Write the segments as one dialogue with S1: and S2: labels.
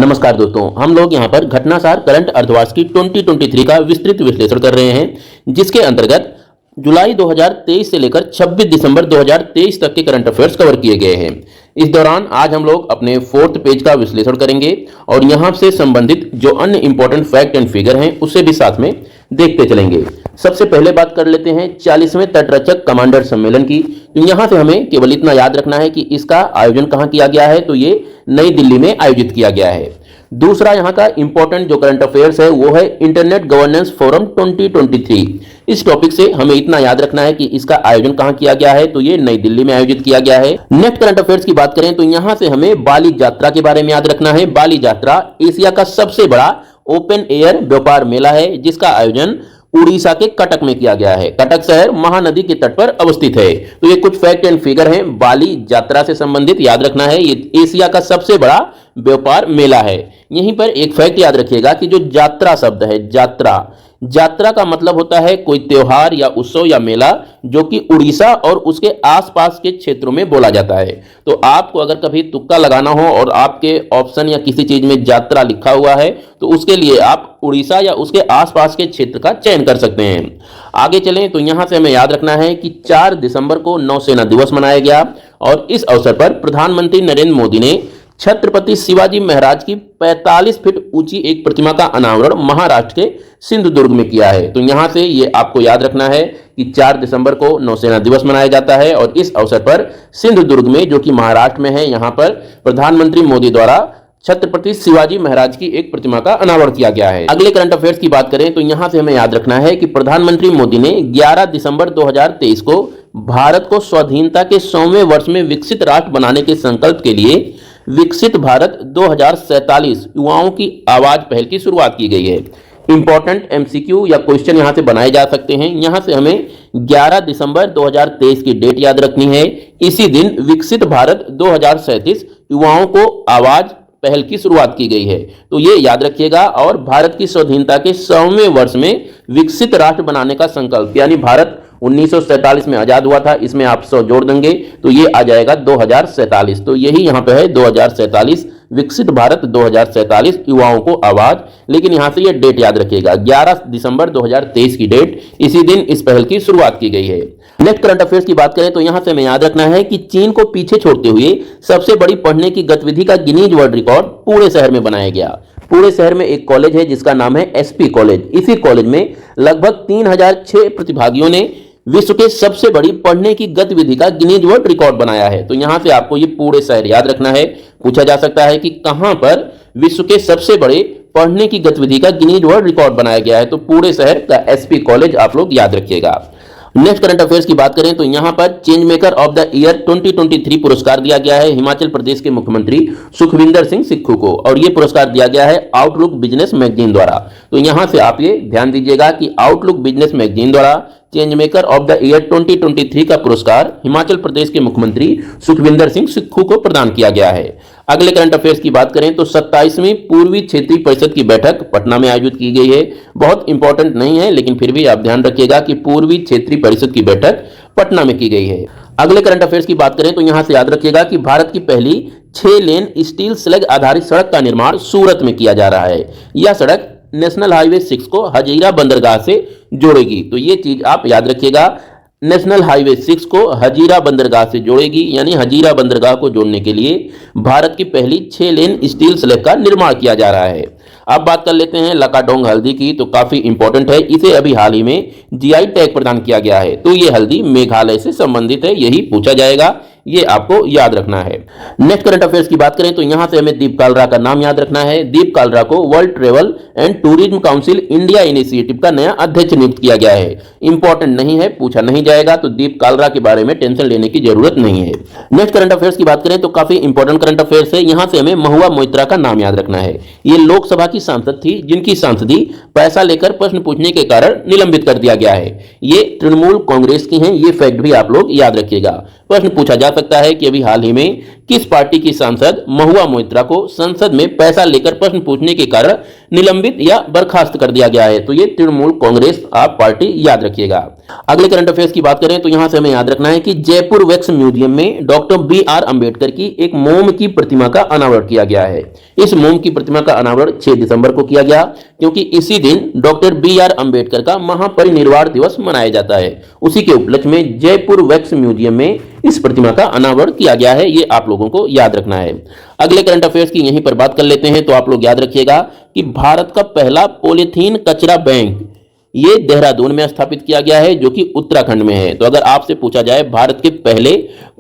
S1: नमस्कार दोस्तों, हम लोग यहाँ पर घटनासार करंट अर्थवार्ष की 2023 का विस्तृत विश्लेषण कर रहे हैं, जिसके अंतर्गत जुलाई 2023 से लेकर 26 दिसंबर 2023 तक के करंट अफेयर्स कवर किए गए हैं। इस दौरान आज हम लोग अपने 4th पेज का विश्लेषण करेंगे और यहाँ से संबंधित जो अन्य इंपॉर्टेंट फैक्ट एंड फिगर हैं उसे भी साथ में देखते चलेंगे। सबसे पहले बात कर लेते हैं 40वें तटरक्षक कमांडर सम्मेलन की। तो यहाँ से हमें केवल इतना याद रखना है कि इसका आयोजन कहाँ किया गया है, तो ये नई दिल्ली में आयोजित किया गया है। दूसरा यहाँ का इंपॉर्टेंट जो करंट अफेयर्स है वो है इंटरनेट गवर्नेंस फोरम 2023। इस टॉपिक से हमें इतना याद रखना है कि इसका आयोजन कहाँ किया गया है, तो ये नई दिल्ली में आयोजित किया गया है। नेक्स्ट करंट अफेयर्स की बात करें तो यहाँ से हमें बाली यात्रा के बारे में याद रखना है। बाली यात्रा एशिया का सबसे बड़ा ओपन एयर व्यापार मेला है, जिसका आयोजन उड़ीसा के कटक में किया गया है। कटक शहर महानदी के तट पर अवस्थित है। तो ये कुछ फैक्ट एंड फिगर हैं बाली यात्रा से संबंधित, याद रखना है। ये एशिया का सबसे बड़ा व्यापार मेला है। यहीं पर एक फैक्ट याद रखिएगा कि जो यात्रा शब्द है, यात्रा का मतलब होता है कोई त्योहार या उत्सव या मेला जो कि उड़ीसा और उसके आसपास के क्षेत्रों में बोला जाता है। तो आपको अगर कभी तुक्का लगाना हो और आपके ऑप्शन या किसी चीज में यात्रा लिखा हुआ है तो उसके लिए आप उड़ीसा या उसके आसपास के क्षेत्र का चयन कर सकते हैं। आगे चलें तो यहां से हमें याद रखना है कि 4 दिसंबर को नौसेना दिवस मनाया गया और इस अवसर पर प्रधानमंत्री नरेंद्र मोदी ने छत्रपति शिवाजी महाराज की 45 फीट ऊंची एक प्रतिमा का अनावरण महाराष्ट्र के सिंधुदुर्ग में किया है। तो यहां से ये आपको याद रखना है कि 4 दिसंबर को नौसेना दिवस मनाया जाता है और इस अवसर पर सिंधुदुर्ग में, जो कि महाराष्ट्र में है, यहां पर प्रधानमंत्री मोदी द्वारा छत्रपति शिवाजी महाराज की एक प्रतिमा का अनावरण किया गया है। अगले करंट अफेयर्स की बात करें तो यहां से हमें याद रखना है कि प्रधानमंत्री मोदी ने 11 दिसंबर 2023 को भारत को स्वाधीनता के 100वें वर्ष में विकसित राष्ट्र बनाने के संकल्प के लिए विकसित भारत 2047 युवाओं की आवाज पहल की शुरुआत की गई है। इंपॉर्टेंट एमसीक्यू या क्वेश्चन यहां से बनाए जा सकते हैं। यहां से हमें 11 दिसंबर 2023 की डेट याद रखनी है। इसी दिन विकसित भारत 2037 युवाओं को आवाज पहल की शुरुआत की गई है। तो ये याद रखिएगा। और भारत की स्वाधीनता के 100वें वर्ष में विकसित राष्ट्र बनाने का संकल्प, यानी भारत 1947 में आजाद हुआ था, इसमें आप 100 जोड़ देंगे तो ये आ जाएगा 2047। तो यही यहाँ पे है 2047, विकसित भारत 2047 युवाओं को आवाज। लेकिन यहां से ये डेट याद रखिएगा, 11 दिसंबर 2023 की डेट, इसी दिन इस पहल की शुरुआत की गई है। नेक्स्ट करंट अफेयर्स की बात करें तो यहां से हमें याद रखना है कि चीन को पीछे छोड़ते हुए सबसे बड़ी पढ़ने की गतिविधि का गिनीज वर्ल्ड रिकॉर्ड पूरे शहर में बनाया गया। पूरे शहर में एक कॉलेज है जिसका नाम है एसपी कॉलेज। इसी कॉलेज में लगभग 3006 प्रतिभागियों ने विश्व के सबसे बड़ी पढ़ने की गतिविधि का गिनीज वर्ल्ड रिकॉर्ड बनाया है। तो यहां से आपको ये पूरे शहर याद रखना है। पूछा जा सकता है कि कहां पर विश्व के सबसे बड़े पढ़ने की गतिविधि का गिनीज वर्ल्ड रिकॉर्ड बनाया गया है, तो पूरे शहर का एसपी कॉलेज आप लोग याद रखिएगा। नेक्स्ट करंट अफेयर्स की बात करें तो यहां पर change maker of the year 2023 पुरस्कार दिया गया है हिमाचल प्रदेश के मुख्यमंत्री सुखविंदर सिंह सुक्खू को, और यह पुरस्कार दिया गया है आउटलुक बिजनेस मैगजीन द्वारा। तो यहां से आप ये ध्यान दीजिएगा कि आउटलुक बिजनेस मैगजीन द्वारा change maker of the year 2023 का पुरस्कार हिमाचल प्रदेश के मुख्यमंत्री सुखविंदर सिंह सुक्खू को प्रदान किया गया है। अगले करंट अफेयर्स की बात करें तो 27वीं पूर्वी क्षेत्रीय परिषद की बैठक पटना में आयोजित की गई है। बहुत इंपॉर्टेंट नहीं है, लेकिन फिर भी आप ध्यान रखिएगा कि पूर्वी क्षेत्रीय परिषद की बैठक पटना में की गई है। अगले करंट अफेयर्स की बात करें तो यहां से याद रखिएगा कि भारत की पहली 6 लेन स्टील स्लैग आधारित सड़क का निर्माण सूरत में किया जा रहा है। यह सड़क नेशनल हाईवे 6 को हजीरा बंदरगाह से जोड़ेगी। तो ये चीज आप याद रखिएगा, नेशनल हाईवे 6 को हजीरा बंदरगाह से जोड़ेगी, यानी हजीरा बंदरगाह को जोड़ने के लिए भारत की पहली 6 लेन स्टील स्लैग का निर्माण किया जा रहा है। अब बात कर लेते हैं लकाडोंग हल्दी की। तो काफी इंपॉर्टेंट है, इसे अभी हाल ही में जीआई टैग प्रदान किया गया है। तो ये हल्दी मेघालय से संबंधित है, यही पूछा जाएगा, ये आपको याद रखना है। नेक्स्ट करंट अफेयर्स की बात करें तो यहां से हमें दीप कालरा का नाम याद रखना है। दीप कालरा को world travel and tourism council India initiative का नया अध्यक्ष नियुक्त किया गया है। इंपॉर्टेंट नहीं है, पूछा नहीं जाएगा, तो दीप कालरा के बारे में टेंशन लेने की जरूरत नहीं है। नेक्स्ट करंट अफेयर्स की बात करें तो काफी इंपॉर्टेंट करंट अफेयर्स है। यहां से हमें महुआ मोइत्रा का नाम याद रखना है। ये लोकसभा की सांसद थी जिनकी सांसदी पैसा लेकर प्रश्न पूछने के कारण निलंबित कर दिया गया है। ये तृणमूल कांग्रेस की हैं, ये फैक्ट भी आप लोग याद रखिएगा। प्रश्न पूछा जा सकता है कि अभी हाल ही में किस पार्टी की सांसद महुआ मोइत्रा को संसद में पैसा लेकर प्रश्न पूछने के कारण निलंबित या बर्खास्त कर दिया गया है? तो ये तृणमूल कांग्रेस आप पार्टी, याद रखिएगा। अगले करंट अफेयर्स की बात करें तो यहां से हमें याद रखना है कि जयपुर वैक्स म्यूजियम में डॉक्टर BR अंबेडकर की एक मोम की प्रतिमा का अनावरण किया गया है। इस मोम की प्रतिमा का अनावरण 6 दिसंबर को किया गया, क्योंकि इसी दिन डॉक्टर BR अंबेडकर का महापरिनिर्वाण दिवस मनाया जाता है। उसी के उपलक्ष्य में जयपुर वैक्स म्यूजियम में इस प्रतिमा का अनावरण किया गया है, ये आप लोगों को याद रखना है। अगले करंट अफेयर्स की यहीं पर बात कर लेते हैं। तो आप लोग याद रखिएगा कि भारत का पहला पॉलीथीन कचरा बैंक ये देहरादून में स्थापित किया गया है, जो कि उत्तराखंड में है। तो अगर आपसे पूछा जाए भारत के पहले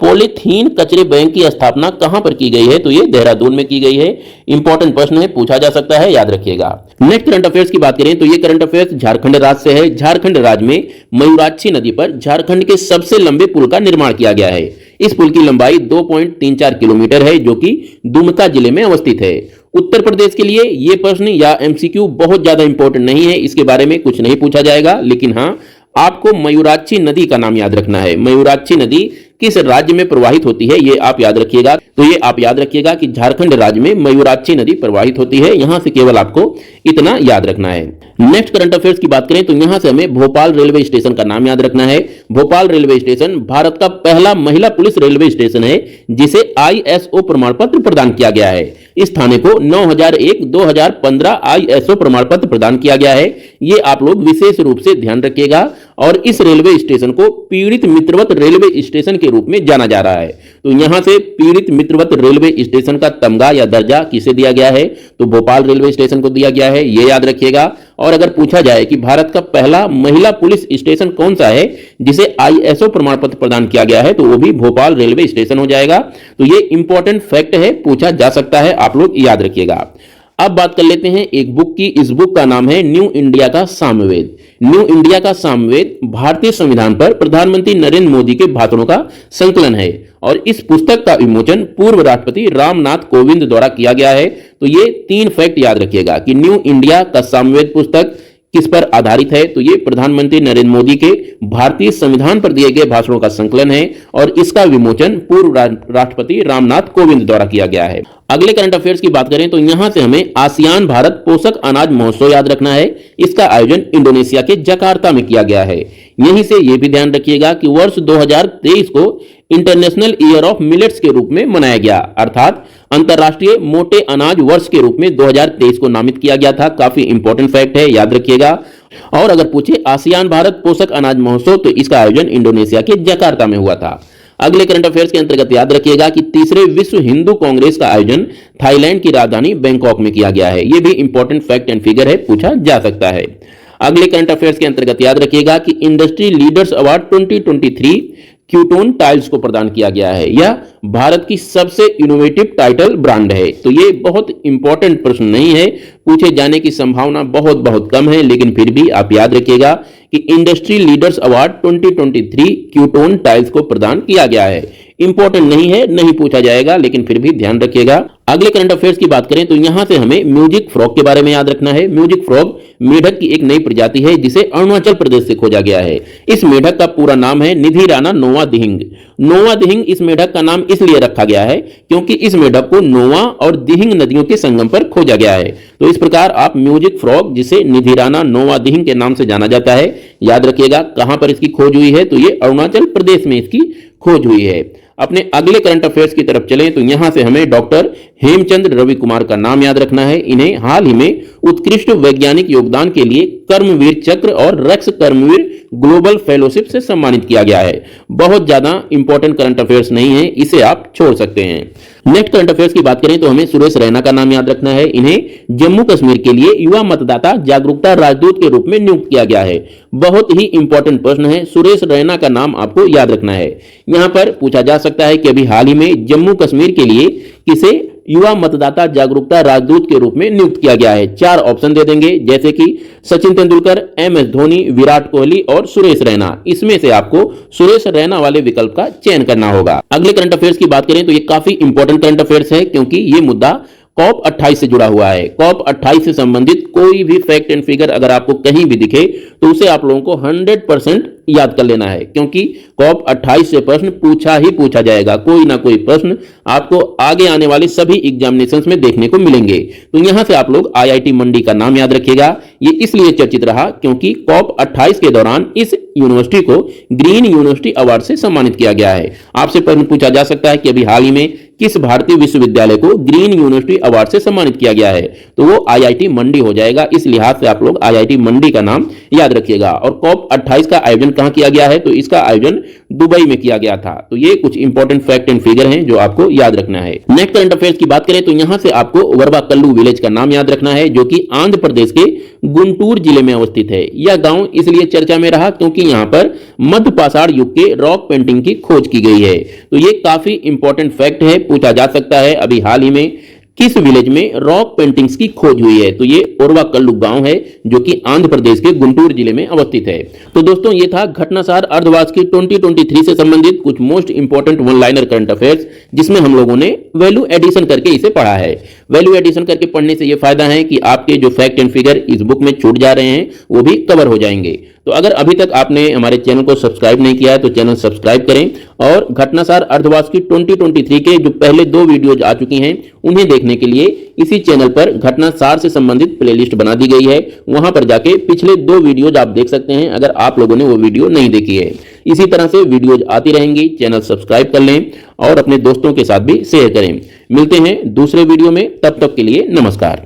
S1: पॉलीथीन कचरे बैंक की स्थापना कहां पर की गई है, तो ये देहरादून में की गई है। इंपॉर्टेंट प्रश्न है, पूछा जा सकता है, याद रखिएगा। नेक्स्ट करंट अफेयर्स की बात करें तो ये करंट अफेयर्स झारखंड राज्य से है। झारखंड राज्य में मयूराक्षी नदी पर झारखंड के सबसे लंबे पुल का निर्माण किया गया है। इस पुल की लंबाई 2.34 किलोमीटर है, जो कि दुमका जिले में अवस्थित है। उत्तर प्रदेश के लिए यह प्रश्न या MCQ बहुत ज्यादा इंपॉर्टेंट नहीं है, इसके बारे में कुछ नहीं पूछा जाएगा, लेकिन हां आपको मयूराक्षी नदी का नाम याद रखना है। मयूराक्षी नदी किस राज्य में प्रवाहित होती है, ये आप याद रखिएगा। तो ये आप याद रखिएगा कि झारखंड राज्य में मयूराक्षी नदी प्रवाहित होती है। यहां से केवल आपको इतना याद रखना है। नेक्स्ट करंट अफेयर्स की बात करें तो यहां से हमें भोपाल रेलवे स्टेशन का नाम याद रखना है। भोपाल रेलवे स्टेशन भारत का पहला महिला पुलिस रेलवे स्टेशन है, जिसे ISO प्रमाण पत्र प्रदान किया गया है। इस थाने को 9001-2015 ISO प्रमाण पत्र प्रदान किया गया है। ये आप लोग विशेष रूप से ध्यान रखिएगा। और इस रेलवे स्टेशन को पीड़ित मित्रवत रेलवे स्टेशन के रूप में जाना जा रहा है। तो यहां से पीड़ित मित्रवत रेलवे स्टेशन का तमगा या दर्जा किसे दिया गया है, तो भोपाल रेलवे स्टेशन को दिया गया है, ये याद रखिएगा। और अगर पूछा जाए कि भारत का पहला महिला पुलिस स्टेशन कौन सा है जिसे ISO प्रमाण पत्र प्रदान किया गया है, तो वो भी भोपाल रेलवे स्टेशन हो जाएगा। तो ये इंपॉर्टेंट फैक्ट है, पूछा जा सकता है, आप लोग याद रखिएगा। अब बात कर लेते हैं एक बुक की। इस बुक का नाम है न्यू इंडिया का सामवेद। न्यू इंडिया का सामवेद भारतीय संविधान पर प्रधानमंत्री नरेंद्र मोदी के भाषणों का संकलन है, और इस पुस्तक का विमोचन पूर्व राष्ट्रपति रामनाथ कोविंद द्वारा किया गया है। तो ये 3 फैक्ट याद रखिएगा कि न्यू इंडिया का सामवेद पुस्तक किस पर आधारित है, तो ये प्रधानमंत्री नरेंद्र मोदी के भारतीय संविधान पर दिए गए भाषणों का संकलन है, और इसका विमोचन पूर्व राष्ट्रपति रामनाथ कोविंद द्वारा किया गया है। अगले करंट अफेयर्स की बात करें तो यहां से हमें आसियान भारत पोषक अनाज महोत्सव याद रखना है। इसका आयोजन इंडोनेशिया के जकार्ता में किया गया है। यहीं से यह भी ध्यान रखिएगा कि वर्ष 2023 को इंटरनेशनल ईयर ऑफ मिलेट्स के रूप में मनाया गया, अर्थात अंतरराष्ट्रीय मोटे अनाज वर्ष के रूप में 2023 को नामित किया गया था। काफी इंपॉर्टेंट फैक्ट है, याद रखिएगा। और अगर पूछे आसियान भारत पोषक अनाज महोत्सव, तो इसका आयोजन इंडोनेशिया के जकार्ता में हुआ था। अगले करंट अफेयर्स के अंतर्गत याद रखिएगा कि तीसरे विश्व हिंदू कांग्रेस का आयोजन थाईलैंड की राजधानी बैंकॉक में किया गया है। यह भी इंपॉर्टेंट फैक्ट एंड फिगर है, पूछा जा सकता है। अगले करंट अफेयर्स के अंतर्गत याद रखिएगा कि इंडस्ट्री लीडर्स अवार्ड 2023 क्यूटोन टाइल्स को प्रदान किया गया है। यह भारत की सबसे इनोवेटिव टाइटल ब्रांड है। तो ये बहुत इंपॉर्टेंट प्रश्न नहीं है, पूछे जाने की संभावना बहुत कम है, लेकिन फिर भी आप याद रखिएगा कि इंडस्ट्री लीडर्स अवार्ड 2023 क्यूटोन टाइल्स को प्रदान किया गया है। इंपॉर्टेंट नहीं है, नहीं पूछा जाएगा, लेकिन फिर भी ध्यान रखिएगा। अगले करंट अफेयर्स की बात करें तो यहां से हमें म्यूजिक फ्रॉग के बारे में याद रखना है। म्यूजिक फ्रॉग मेढक की एक नई प्रजाति है, जिसे अरुणाचल प्रदेश से खोजा गया है। इस मेढक का पूरा नाम है निधि राणा नोवा दिहिंग। नोवा दिहिंग इस मेढक का नाम इसलिए रखा गया है क्योंकि इस मेढक को नोवा और दिहिंग नदियों के संगम पर खोजा गया है। तो इस प्रकार आप म्यूजिक फ्रॉग, जिसे निधि राणा नोवा दिहिंग के नाम से जाना जाता है, याद रखिएगा। कहां पर इसकी खोज हुई है, तो ये अरुणाचल प्रदेश में इसकी खोज हुई है। अपने अगले करंट अफेयर्स की तरफ चलें तो यहां से हमें डॉक्टर हेमचंद्र रवि कुमार का नाम याद रखना है। इन्हें हाल ही में उत्कृष्ट वैज्ञानिक योगदान के लिए कर्मवीर चक्र और रेक्स कर्मवीर ग्लोबल फेलोशिप से सम्मानित किया गया है। बहुत ज्यादा इंपॉर्टेंट करंट अफेयर्स नहीं है, इसे आप छोड़ सकते हैं। नेक्स्ट करंट अफेयर्स की बात करें तो हमें सुरेश रैना का नाम याद रखना है। इन्हें जम्मू कश्मीर के लिए युवा मतदाता जागरूकता राजदूत के रूप में नियुक्त किया गया है। बहुत ही इंपॉर्टेंट प्रश्न है, सुरेश रैना का नाम आपको याद रखना है। यहां पर पूछा जा सकता है कि अभी हाल ही में जम्मू कश्मीर के लिए किसे युवा मतदाता जागरूकता राजदूत के रूप में नियुक्त किया गया है। 4 ऑप्शन दे देंगे, जैसे कि सचिन तेंदुलकर, MS धोनी, विराट कोहली और सुरेश रैना। इसमें से आपको सुरेश रैना वाले विकल्प का चयन करना होगा। अगले करंट अफेयर्स की बात करें तो ये काफी इंपॉर्टेंट करंट अफेयर्स है, क्योंकि ये मुद्दा कॉप 28 से जुड़ा हुआ है। कॉप 28 से संबंधित कोई भी फैक्ट एंड फिगर अगर आपको कहीं भी दिखे तो उसे आप लोगों को 100% याद कर लेना है, क्योंकि कॉप 28 से प्रश्न पूछा ही पूछा जाएगा। कोई ना कोई प्रश्न आपको आगे आने वाले सभी एग्जामिनेशंस में देखने को मिलेंगे। तो यहां से आप लोग आईआईटी मंडी का नाम याद रखिएगा। ये इसलिए चर्चित रहा क्योंकि कॉप 28 के दौरान इस यूनिवर्सिटी को ग्रीन यूनिवर्सिटी अवार्ड से सम्मानित किया गया है। आपसे प्रश्न पूछा जा सकता है कि अभी हाल ही में किस भारतीय विश्वविद्यालय को ग्रीन यूनिवर्सिटी अवार्ड से सम्मानित किया गया है, तो वो आईआईटी मंडी हो जाएगा। इस लिहाज से आप लोग आईआईटी मंडी का नाम याद रखिएगा। और कॉप 28 का आयोजन कहां किया गया है, तो इसका आयोजन दुबई में किया गया था। तो ये कुछ इंपॉर्टेंट फैक्ट एंड फिगर हैं जो आपको याद रखना है। नेक्स्ट करंट अफेयर्स की बात करें तो यहां से आपको वरवाकल्लू विलेज का नाम याद रखना है, जो कि आंध्र प्रदेश के गुंटूर जिले में अवस्थित है। यह गांव इसलिए चर्चा में रहा क्योंकि यहां पर मध्य पाषाण युग के रॉक पेंटिंग की खोज की गई है। तो ये काफी इंपॉर्टेंट फैक्ट है, पूछा जा सकता है अभी हाल ही में किस विलेज में रॉक पेंटिंग्स की खोज हुई है। तो ये ओरवाकल्लू गांव है जो कि आंध्र प्रदेश के गुंटूर जिले में अवस्थित है। तो दोस्तों ये था घटनासार अर्धवार्षिकी 2023 से संबंधित कुछ most important one liner current affairs, जिसमें हम लोगों ने वैल्यू एडिशन करके इसे पढ़ा है। वैल्यू एडिशन करके पढ़ने से यह फायदा है कि आपके जो फैक्ट एंड फिगर इस बुक में छूट जा रहे हैं वो भी कवर हो जाएंगे। तो अगर अभी तक आपने हमारे चैनल को सब्सक्राइब नहीं किया है तो चैनल सब्सक्राइब करें और घटनासार अर्धवार्षिकी 2023 के जो पहले 2 वीडियोज आ चुकी हैं उन्हें देखने के लिए इसी चैनल पर घटनासार से संबंधित प्लेलिस्ट बना दी गई है। वहां पर जाके पिछले 2 वीडियोज आप देख सकते हैं अगर आप लोगों ने वो वीडियो नहीं देखी है। इसी तरह से वीडियोज आती रहेंगी, चैनल सब्सक्राइब कर लें और अपने दोस्तों के साथ भी शेयर करें। मिलते हैं दूसरे वीडियो में, तब तक के लिए नमस्कार।